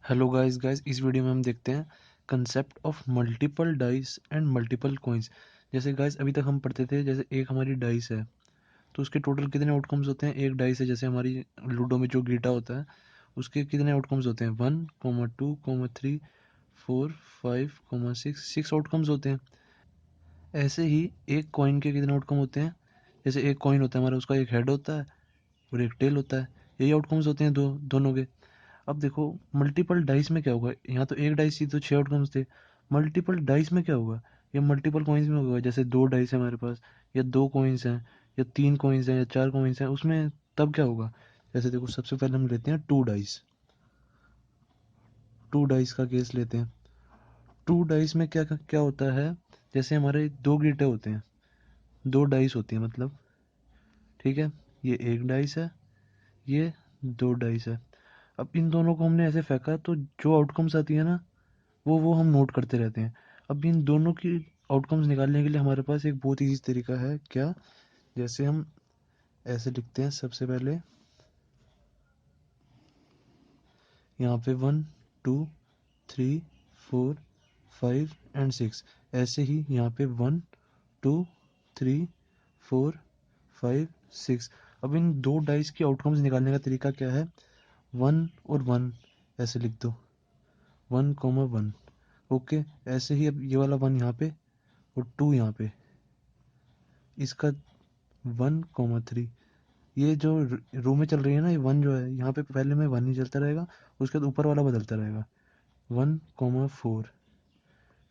Hello guys इस video में हम देखते हैं concept of multiple dice and multiple coins. जैसे गाइस अभी तक हम पढ़ते थे, जैसे एक हमारी डाइस है तो उसके टोटल कितने आउटकम्स होते हैं। एक डाइस है जैसे हमारी लूडो में जो गीटा होता है, उसके कितने आउटकम्स होते हैं 1, 2, 3, 4, 5, 6 आउटकम्स होते हैं। ऐसे ही एक कॉइन के कितने आउटकम होते हैं। जैसे एक कॉइन होता है हमारा, उसका एक हेड होता है और एक टेल होता है। यही आउटकम्स होते हैं दोनों के। अब देखो मल्टीपल डाइस में क्या होगा, यहाँ तो एक डाइस थी तो 6 आउटकम्स थे। मल्टीपल डाइस में क्या होगा, या मल्टीपल कॉइन्स में होगा। जैसे दो डाइस है हमारे पास, या दो कॉइन्स हैं, या तीन कॉइन्स हैं, या चार कॉइन्स हैं, उसमें तब क्या होगा। जैसे देखो सबसे पहले हम लेते हैं टू डाइस। टू डाइस का केस लेते हैं। टू डाइस में क्या क्या होता है। जैसे हमारे दो गीटे होते हैं, दो डाइस होती है मतलब, ठीक है। ये एक डाइस है, ये दो डाइस है। अब इन दोनों को हमने ऐसे फेंका तो जो आउटकम्स आती है ना, वो हम नोट करते रहते हैं। अब इन दोनों की आउटकम्स निकालने के लिए हमारे पास एक बहुत ईजी तरीका है। क्या, जैसे हम ऐसे लिखते हैं सबसे पहले यहाँ पे 1, 2, 3, 4, 5 एंड 6। ऐसे ही यहाँ पे 1, 2, 3, 4, 5, 6। अब इन दो डाइस की आउटकम्स निकालने का तरीका क्या है। 1 और 1 ऐसे लिख दो, 1, 1। ओके, ऐसे ही अब ये वाला 1 यहाँ पे और 2 यहाँ पे, इसका 1, 3। ये जो रो में चल रही है ना, ये 1 जो है यहाँ पे पहले में 1 ही चलता रहेगा, उसके बाद ऊपर वाला बदलता रहेगा। 1, 4,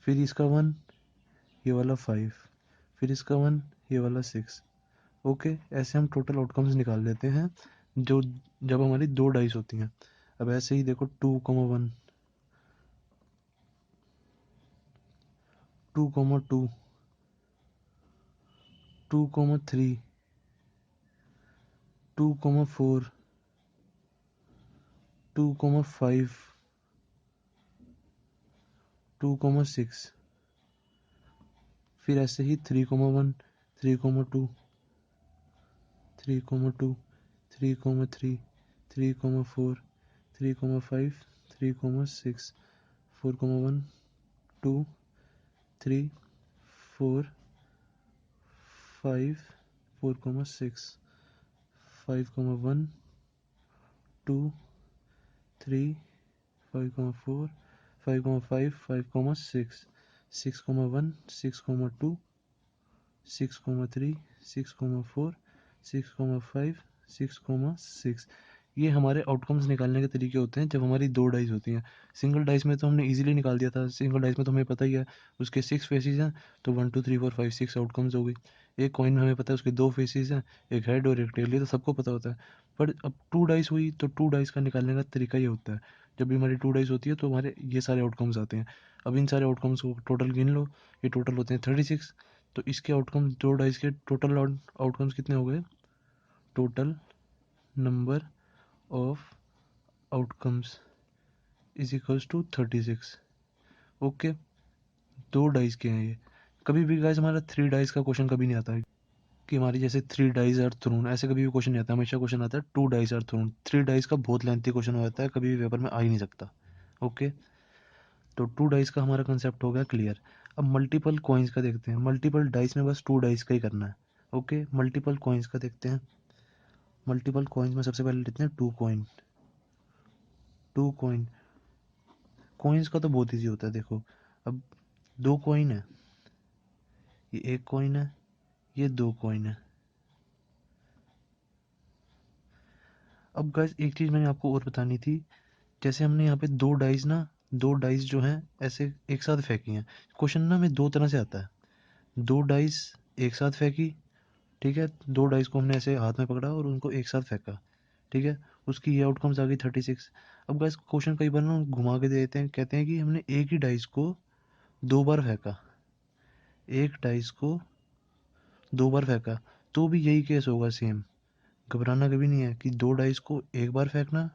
फिर इसका 1, ये वाला 5, फिर इसका 1, ये वाला 6। ओके, ऐसे हम टोटल आउटकम्स निकाल लेते हैं जो जब हमारी दो डाइस होती हैं। अब ऐसे ही देखो 2, 1, 2, 2, 2, 3, 2, 4, 2, 5, 2, 6। फिर ऐसे ही 3, 1, 3, 2, 3, 2, 3, 3, 3, 4, 3, 5, 3, 6, 4, 1, 2, 3, 4, 5, 4, 6, 5, 1, 2, 3, 5, 4, 5, 5, 6, 6, 1, 6, 2, 6, 3, 6, 4, 6, 5, 6। ये हमारे आउटकम्स निकालने के तरीके होते हैं जब हमारी दो डाइस होती हैं। सिंगल डाइस में तो हमने इजीली निकाल दिया था, सिंगल डाइस में तो हमें पता ही है उसके 6 फेसेस हैं, तो 1, 2, 3, 4, 5, 6 आउटकम्स हो गई। एक कॉइन में हमें पता है उसके दो फेसेस हैं, एक हेड और एक टेल, ये तो सबको पता होता है। पर अब टू डाइस हुई तो टू डाइस का निकालने का तरीका ये होता है, जब भी हमारी टू डाइस होती है तो हमारे ये सारे आउटकम्स आते हैं। अब इन सारे आउटकम्स को टोटल गिन लो, ये टोटल होते हैं 36। तो इसके आउटकम दो डाइस के टोटल आउटकम्स कितने हो गए। Total number of outcomes is equals to 36। Okay, दो डाइस के हैं ये। कभी भी गाइस हमारा थ्री डाइस का क्वेश्चन कभी नहीं आता है कि हमारी जैसे थ्री डाइस आर थ्रोन, ऐसे कभी भी क्वेश्चन नहीं आता। हमेशा क्वेश्चन आता है two dice are thrown. Three dice का बहुत लेंथी क्वेश्चन हो जाता है, कभी भी पेपर में आ ही नहीं सकता। ओके, तो टू डाइस का हमारा कंसेप्ट हो गया क्लियर। अब मल्टीपल कॉइन्स का देखते हैं। मल्टीपल डाइस में बस टू डाइस का ही करना है। ओके, मल्टीपल कॉइन्स का देखते हैं। मल्टीपल कॉइन्स में सबसे पहले लेते हैं two coin. Two coin, coins का तो बहुत ईजी होता है। देखो अब दो कॉइन है, ये एक कॉइन है, ये दो कॉइन है। अब गाइस एक चीज़ मैंने आपको और बतानी थी। जैसे हमने यहाँ पे दो डाइस ना, दो डाइस जो हैं ऐसे एक साथ फेंकी हैं। क्वेश्चन ना हमें दो तरह से आता है। दो डाइस एक साथ फेंकी, ठीक है, दो डाइस को हमने ऐसे हाथ में पकड़ा और उनको एक साथ फेंका, ठीक है, उसकी ये आउटकम्स आ गई 36। अब गाइस क्वेश्चन कई बार ना घुमा के दे देते हैं, कहते हैं कि हमने एक ही डाइस को दो बार फेंका, एक डाइस को दो बार फेंका, तो भी यही केस होगा सेम। घबराना कभी नहीं है कि दो डाइस को एक बार फेंकना,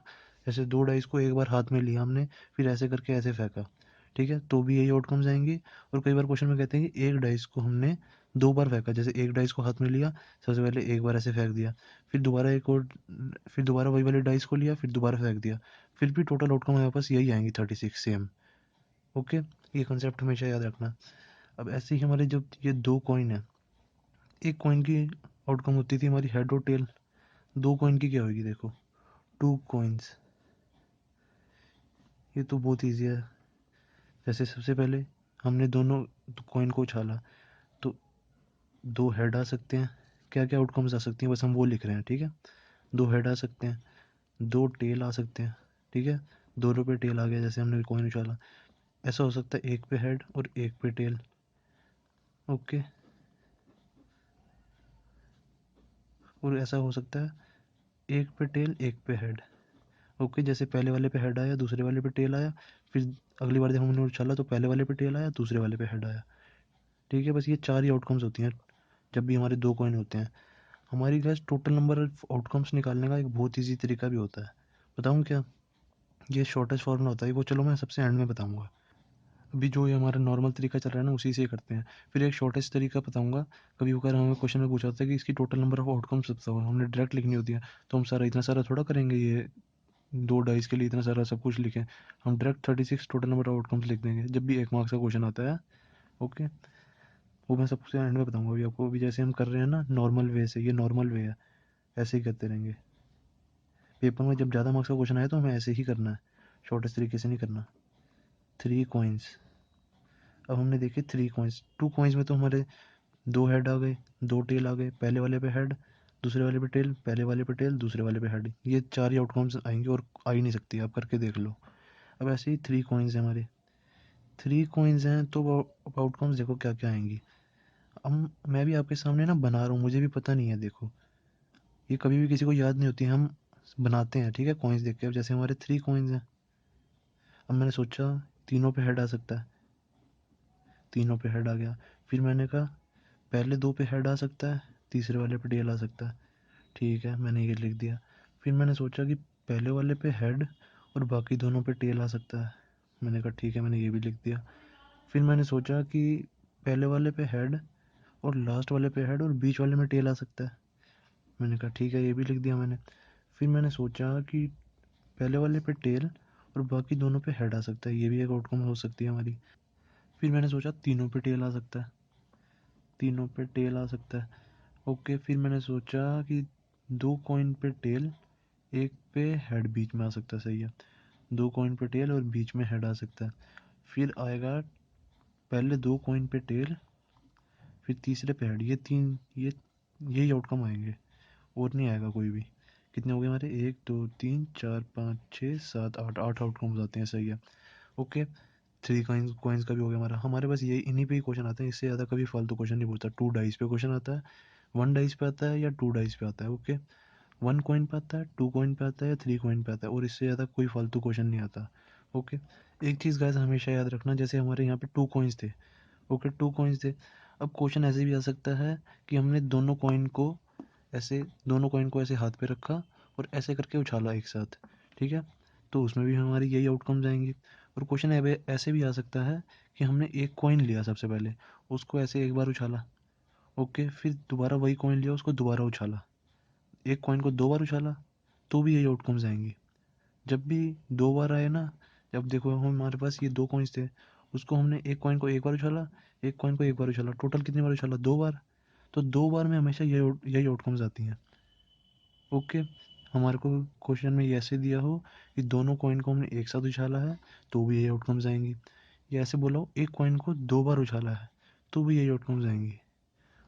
ऐसे दो डाइस को एक बार हाथ में लिया हमने, फिर ऐसे करके ऐसे फेंका, ठीक है, तो भी यही आउटकम्स आएंगे। और कई बार क्वेश्चन में कहते हैं कि एक डाइस को हमने दो बार फेंका, जैसे एक डाइस को हाथ में लिया, सबसे पहले एक बार ऐसे फेंक दिया, फिर दोबारा एक और, फिर दोबारा वही वाले डाइस को लिया, फिर दोबारा फेंक दिया, फिर भी टोटल आउटकम हमारे पास यही आएंगी 36 सेम। ओके, ये कंसेप्ट हमेशा याद रखना। अब ऐसे ही हमारे जब ये दो कॉइन है, एक कॉइन की आउटकम होती थी हमारी हेड और टेल, दो कॉइन की क्या होगी देखो, टू कॉइन्स। ये तो बहुत ईजी है। जैसे सबसे पहले हमने दोनों कॉइन को उछाला तो दो हेड आ सकते हैं, क्या क्या आउटकम्स आ सकती हैं बस हम वो लिख रहे हैं, ठीक है। दो हेड आ सकते हैं, दो टेल आ सकते हैं, ठीक है। दोनों पे टेल आ गया जैसे हमने कॉइन उछाला। ऐसा हो सकता है एक पे हेड और एक पे टेल। ओके, और ऐसा हो सकता है एक पे टेल एक पे हेड। ओके, जैसे पहले वाले पे हेड आया, दूसरे वाले पे टेल आया, फिर अगली बार जब हमने उछाला तो पहले वाले पे टेल आया, दूसरे वाले पे हेड आया। ठीक है, बस ये चार ही आउटकम्स होती हैं जब भी हमारे दो कॉइन होते हैं। हमारी gas total number of outcomes निकालने का एक बहुत ईजी तरीका भी होता है, बताऊँ क्या? ये शॉर्टेस्ट फॉर्मूला होता है, वो चलो मैं सबसे एंड में बताऊँगा। अभी जो ये हमारा नॉर्मल तरीका चल रहा है ना उसी से ही करते हैं। फिर एक शॉर्टेस्ट तरीका बताऊँगा। कभी कभार हमें क्वेश्चन में पूछा होता है कि इसकी टोटल नंबर ऑफ आउटकम्स बताओ, हमने डायरेक्ट लिखनी होती है, तो हम सारा इतना सारा थोड़ा करेंगे, ये दो डाइस के लिए इतना सारा सब कुछ लिखें। हम direct 36 total number of outcomes लिख देंगे जब भी एक मार्क्स का क्वेश्चन आता है। ओके, वो मैं सबसे एंड में बताऊँगा अभी आपको। अभी जैसे हम कर रहे हैं ना नॉर्मल वे से, ये नॉर्मल वे है, ऐसे ही करते रहेंगे। पेपर में जब ज़्यादा मार्क्स का क्वेश्चन आए तो हमें ऐसे ही करना है, शॉर्टेस्ट तरीके से नहीं करना। थ्री कॉइन्स, अब हमने देखे थ्री कॉइन्स, टू कॉइन्स में तो हमारे दो हेड आ गए, दो टेल आ गए, पहले वाले पे हेड, दूसरे वाले पे टेल, पहले वाले पे टेल, दूसरे वाले पे हेड। ये चार ही आउटकम्स आएंगे और आ ही नहीं सकती, आप करके देख लो। अब ऐसे ही थ्री कॉइन्स हैं हमारे, थ्री कॉइन्स हैं तो आउटकम्स देखो क्या क्या आएंगी। हम, मैं भी आपके सामने ना बना रहा हूँ, मुझे भी पता नहीं है देखो, ये कभी भी किसी को याद नहीं होती, हम बनाते हैं, ठीक है, कॉइन्स देख के। अब जैसे हमारे थ्री कॉइन्स हैं, अब मैंने सोचा तीनों पे हेड आ सकता है, तीनों पे हेड आ गया। फिर मैंने कहा पहले दो पे हेड आ सकता है, तीसरे वाले पे टेल आ सकता है, ठीक है, मैंने ये लिख दिया। फिर मैंने सोचा कि पहले वाले पे हेड और बाकी दोनों पे टेल आ सकता है, मैंने कहा ठीक है, मैंने ये भी लिख दिया। फिर मैंने सोचा कि पहले वाले पे हेड और लास्ट वाले पे हेड और बीच वाले में टेल आ सकता है, मैंने कहा ठीक है, ये भी लिख दिया मैंने। फिर मैंने सोचा कि पहले वाले पे टेल और बाकी दोनों पे हेड आ सकता है, ये भी एक आउटकम हो सकती है हमारी। फिर मैंने सोचा तीनों पे टेल आ सकता है, तीनों पे टेल आ सकता है। ओके, फिर मैंने सोचा कि दो कॉइन पे टेल, एक पे हेड बीच में आ सकता है, सही है, दो कॉइन पे टेल और बीच में हेड आ सकता है। फिर आएगा पहले दो कॉइन पे टेल, फिर तीसरे पे हेड, ये तीन, ये यही आउटकम आएंगे और नहीं आएगा कोई भी। कितने हो गए हमारे, एक दो तीन चार पाँच छः सात आठ, आठ आउटकम्स आते हैं, सही है। ओके, थ्री कॉइन्स कॉइन्स का भी हो गया हमारा। हमारे पास यही इन्हीं पे ही क्वेश्चन आते हैं, इससे ज़्यादा कभी फालतू क्वेश्चन नहीं पूछता। टू डाइस पे क्वेश्चन आता है, वन डाइस पे आता है या टू डाइस पे आता है। ओके, वन कॉइन पे आता है, टू कॉइन पे आता है या थ्री कॉइन पे आता है, और इससे ज़्यादा कोई फालतू क्वेश्चन नहीं आता। ओके, एक चीज़ गाइस हमेशा याद रखना, जैसे हमारे यहाँ पे टू कॉइन्स थे, ओके टू कॉइन्स थे, अब क्वेश्चन ऐसे भी आ सकता है कि हमने दोनों कॉइन को ऐसे, दोनों कॉइन को ऐसे हाथ पे रखा और ऐसे करके उछाला एक साथ, ठीक है, तो उसमें भी हमारी यही आउटकम्स आएंगी। और क्वेश्चन ऐसे भी आ सकता है कि हमने एक कॉइन लिया सबसे पहले, उसको ऐसे एक बार उछाला, ओके, फिर दोबारा वही कॉइन लिया, उसको दोबारा उछाला, एक कॉइन को दो बार उछाला, तो भी यही आउटकम्स आएंगी। जब भी दो बार आए ना, जब देखो हम, हमारे पास ये दो कॉइन्स थे, उसको हमने एक कॉइन को एक बार उछाला, एक कॉइन को एक बार उछाला, टोटल कितनी बार उछाला, दो बार, तो दो बार में हमेशा यही आउटकम्स आती हैं। ओके, हमारे को क्वेश्चन में ये ऐसे दिया हो कि दोनों कॉइन को हमने एक साथ उछाला है तो भी यही आउटकम्स आएंगी, या ऐसे बोला हो एक कॉइन को दो बार उछाला है तो भी यही आउटकम्स आएंगी।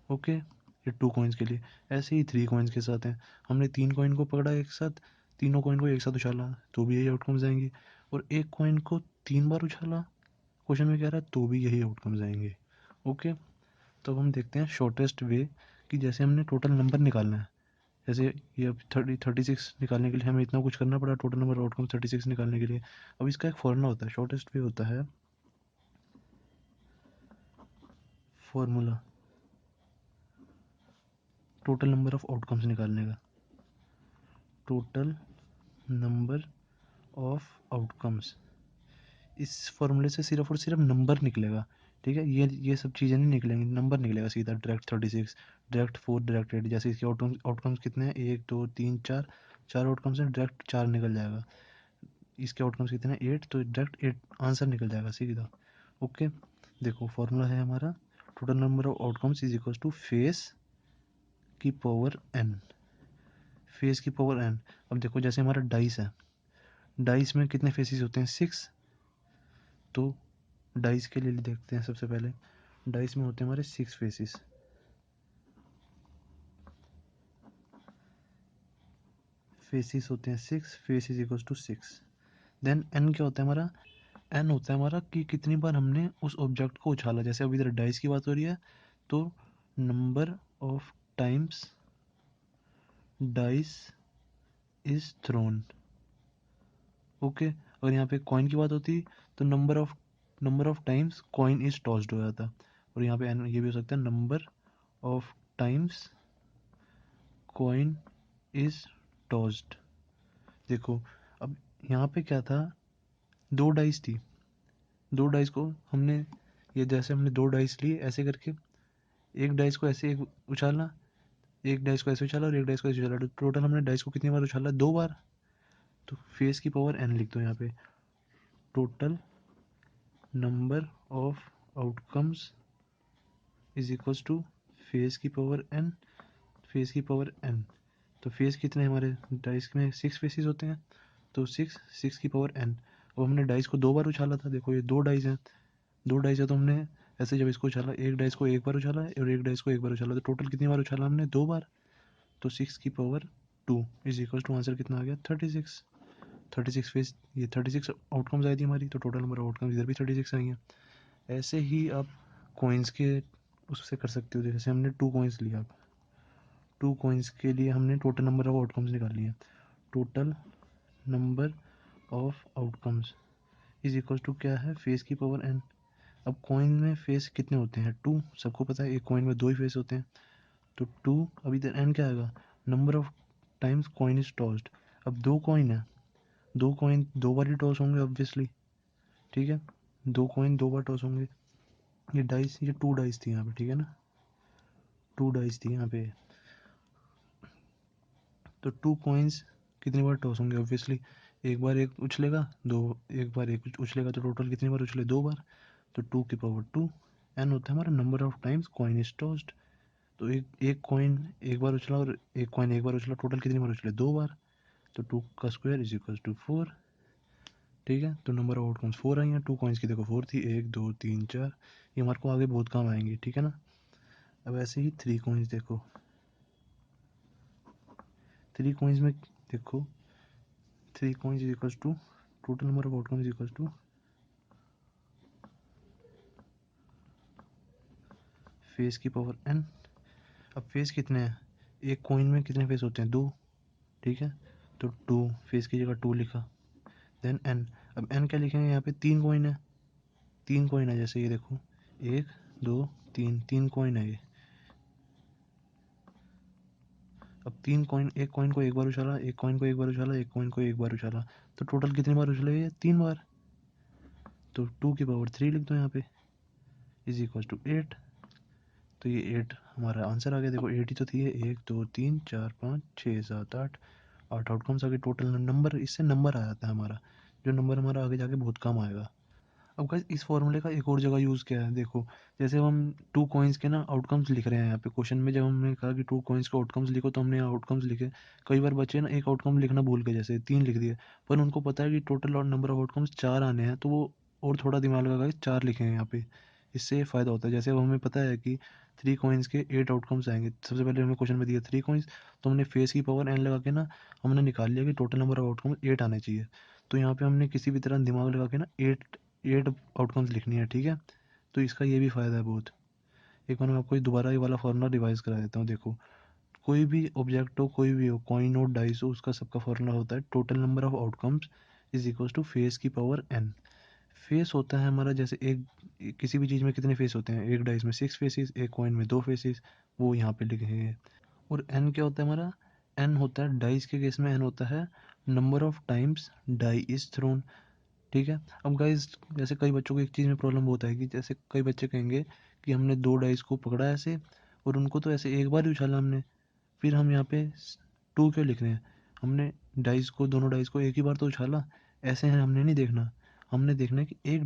ओके, ये टू कॉइन्स के लिए। ऐसे ही थ्री कॉइन्स के साथ है, हमने तीन कॉइन को पकड़ा एक साथ, तीनों कॉइन को एक साथ उछाला तो भी यही आउटकम्स आएंगी, और एक कॉइन को तीन बार उछाला, क्वेश्चन में कह रहा है, तो भी यही आउटकम्स आएंगे। ओके, तो अब हम देखते हैं शॉर्टेस्ट वे कि जैसे हमने टोटल नंबर निकालना है, जैसे ये अब 36 निकालने के लिए हमें इतना कुछ करना पड़ा, टोटल नंबर आउटकम 36 निकालने के लिए। अब इसका एक फॉर्मूला होता है, शॉर्टेस्ट वे होता है formula total number of outcomes निकालने का, टोटल नंबर ऑफ आउटकम्स। इस फॉर्मूले से सिर्फ और सिर्फ नंबर निकलेगा, ठीक है, ये सब चीज़ें नहीं निकलेंगी, नंबर निकलेगा सीधा डायरेक्ट 36, डायरेक्ट 4, डायरेक्ट 8। जैसे इसके आउटकम्स कितने हैं, 1 2 3 4, चार आउटकम्स हैं, डायरेक्ट 4 निकल जाएगा। इसके आउटकम्स कितने हैं, 8, तो डायरेक्ट 8 आंसर निकल जाएगा सीधा। ओके, देखो फॉर्मूला है हमारा, total number of outcomes is equal to face की पावर n, फेस की पावर n। अब देखो जैसे हमारा डाइस है, डाइस में कितने फेसेस होते हैं, 6। तो डाइस के लिए देखते हैं सबसे पहले, डाइस में होते हैं हमारे 6 फेसेस, फेसेस होते हैं 6, face is equal to 6। Then n क्या होता है हमारा, एन होता है हमारा कि कितनी बार हमने उस ऑब्जेक्ट को उछाला। जैसे अभी इधर डाइस की बात हो रही है, तो number of times dice is throne. Okay, और यहाँ पे कॉइन की बात होती तो number of times coin is tossed हो जाता। और यहाँ पे ये भी हो सकता है number of times coin is tossed. देखो अब यहाँ पे क्या था, दो डाइस थी, दो डाइस को हमने, ये जैसे हमने दो डाइस लिए ऐसे करके, एक डाइस को ऐसे एक उछाला, एक डाइस को ऐसे उछाला और एक डाइस को ऐसे उछाला, तो टोटल हमने डाइस को कितनी बार उछाला, 2 बार। तो फेस की पावर n लिख दो यहाँ पे, total number of outcomes is equals to face की पावर n, फेस की पावर n। तो फेस कितने हमारे डाइस में, 6 फेसेस होते हैं, तो 6 की पावर n। अब हमने डाइस को 2 बार उछाला था, देखो ये 2 डाइस हैं, 2 डाइस है, तो हमने ऐसे जब इसको उछाला, एक डाइस को एक बार उछाला और एक डाइस को एक बार उछाला, तो टोटल कितनी बार उछाला हमने, 2 बार। तो 6 की power 2 is equal to answer कितना आ गया, 36। 36 फेस, ये 36 आउटकम्स आई थी हमारी, तो टोटल नंबर आउटकम्स इधर भी 36 आई हैं। ऐसे ही आप कॉइन्स के उससे कर सकते हो, जैसे हमने 2 कॉइन्स लिया, 2 कॉइन्स के लिए हमने टोटल नंबर ऑफ आउटकम्स निकाल लिया, total number of outcomes is equal to क्या है, फेस की पावर n। अब कॉइन में फेस कितने होते हैं, 2, सबको पता है एक कॉइन में 2 ही फेस होते हैं, तो 2। अब इधर n क्या आएगा, number of times coin is tossed. अब 2 कॉइन है, 2 कॉइन 2 बार ही टॉस होंगे ऑब्वियसली, ठीक है, 2 कॉइन 2 बार टॉस होंगे। ये डाइस, ये 2 डाइस थी यहाँ पे, ठीक है ना, 2 डाइस थी यहाँ पे, तो 2 कॉइन्स कितनी बार टॉस होंगे ऑब्वियसली, एक बार एक उछलेगा, दो, एक बार एक उछलेगा, तो टोटल कितनी बार उछले, 2 बार। तो 2 की पावर 2 एन होता है हमारा number of times coin is tossed. तो एक कॉइन एक बार उछला और एक कॉइन एक बार उछला, टोटल कितनी बार उछले, 2 बार। तो 2 का स्क्वायर इज इक्वल टू 4। ठीक है, तो नंबर ऑफ आउटकम्स 4 आई हैं, 2 कॉइन्स की देखो 4 थी, 1 2 3 4, ये हमारे को आगे बहुत काम आएंगे, ठीक है ना। अब ऐसे ही 3 कॉइन्स देखो, 3 कॉइन्स में देखो, 3 coins is equal to total number of outcomes is equal to face की पावर n। अब फेस कितने हैं, एक कॉइन में कितने फेस होते हैं, 2, ठीक है, तो 2 फेस की जगह 2 लिखा। देन n, अब n क्या लिखेंगे, यहाँ पे 3 कॉइन है, 3 कॉइन है, जैसे ये देखो 1 2 3, 3 कॉइन है ये। अब 3 कॉइन, एक कॉइन को एक बार उछाला, एक कॉइन को एक बार उछाला, एक कॉइन को एक बार उछाला, तो टोटल कितनी बार उछले, ये 3 बार। तो 2 की पावर 3 लिख दो यहाँ पे, इज इक्वल टू 8। तो ये 8 हमारा आंसर आ गया, देखो 8 ही तो थी, 1 2 3 4 5 6 7 8, 8 आउटकम्स आ गए। टोटल नंबर, इससे नंबर आ जाता है हमारा, जो नंबर हमारा आगे जाके बहुत काम आएगा। अब गाइस इस फॉर्मूले का एक और जगह यूज़ किया है, देखो जैसे हम 2 कॉइन्स के ना आउटकम्स लिख रहे हैं यहाँ पे क्वेश्चन में, जब हमने कहा कि 2 कॉइन्स के आउटकम्स लिखो, तो हमने यहाँ आउटकम्स लिखे। कई बार बच्चे ना एक आउटकम लिखना भूल गए, जैसे 3 लिख दिए, पर उनको पता है कि टोटल और नंबर ऑफ आउटकम्स 4 आने हैं, तो वो और थोड़ा दिमाग लगा के 4 लिखेंगे यहाँ पे। इससे ये फ़ायदा होता है, जैसे अब हमें पता है कि 3 कॉइन्स के 8 आउटकम्स आएंगे, सबसे पहले हमें क्वेश्चन में दिया 3 कॉइन्स, तो हमने फेस की पावर n लगा के ना हमने निकाल लिया कि टोटल नंबर ऑफ आउटकम्स 8 आने चाहिए। तो यहाँ पे हमने किसी भी तरह दिमाग लगा के ना 8 आउटकम्स लिखनी है, ठीक है। तो इसका ये भी फ़ायदा है बहुत। एक बार मैं आपको दोबारा ये वाला फॉर्मूला रिवाइज करा देता हूँ, देखो कोई भी ऑब्जेक्ट हो, कोई भी हो, कॉइन हो, डाइस हो, उसका सबका फॉर्मूला होता है total number of outcomes is equal to face की पावर n। फेस होता है हमारा, जैसे किसी भी चीज़ में कितने फेस होते हैं, एक डाइस में 6 फेसेस, एक कॉइन में 2 फेसेस, वो यहाँ पे लिखे हैं। और n क्या होता है हमारा, n होता है डाइस के केस में n होता है number of times die is thrown. ठीक है। अब गाइस जैसे कई बच्चों को एक चीज़ में प्रॉब्लम होता है कि जैसे कई बच्चे कहेंगे कि हमने 2 डाइस को पकड़ा ऐसे और उनको तो ऐसे एक बार ही उछाला हमने, फिर हम यहाँ पे 2 क्यों लिख रहे हैं? हमने दोनों डाइस को एक ही बार तो उछाला, ऐसे हैं हमने नहीं देखना। हमने देखना है कि एक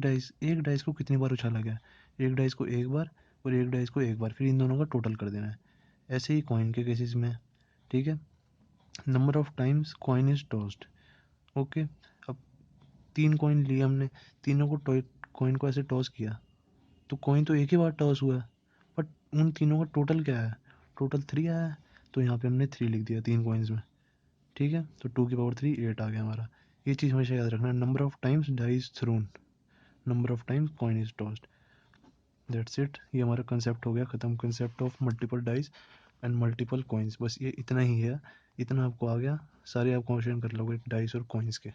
डाइस को कितनी बार उछाला गया। एक डाइस को एक बार और एक डाइस को एक बार, फिर इन दोनों का टोटल कर देना है। ऐसे ही कॉइन के केसेस में, ठीक है। Number of times coin is tossed. Okay. अब 3 कॉइन लिए हमने, तीनों को कॉइन को ऐसे टॉस किया, तो कॉइन तो एक ही बार टॉस हुआ है, बट उन तीनों का टोटल क्या है? टोटल 3 आया है, तो यहाँ पे हमने 3 लिख दिया 3 कॉइन्स में। ठीक है, तो 2 की पावर 3 8 आ गया हमारा। ये चीज़ हमेशा याद रखना, number of times dice thrown, number of times coin is tossed. That's it, ये हमारा कंसेप्ट हो गया ख़त्म, concept of multiple dice and multiple coins. बस ये इतना ही है, इतना आपको आ गया, सारे आप क्वेश्चन कर लोगे डाइस और कॉइन्स के।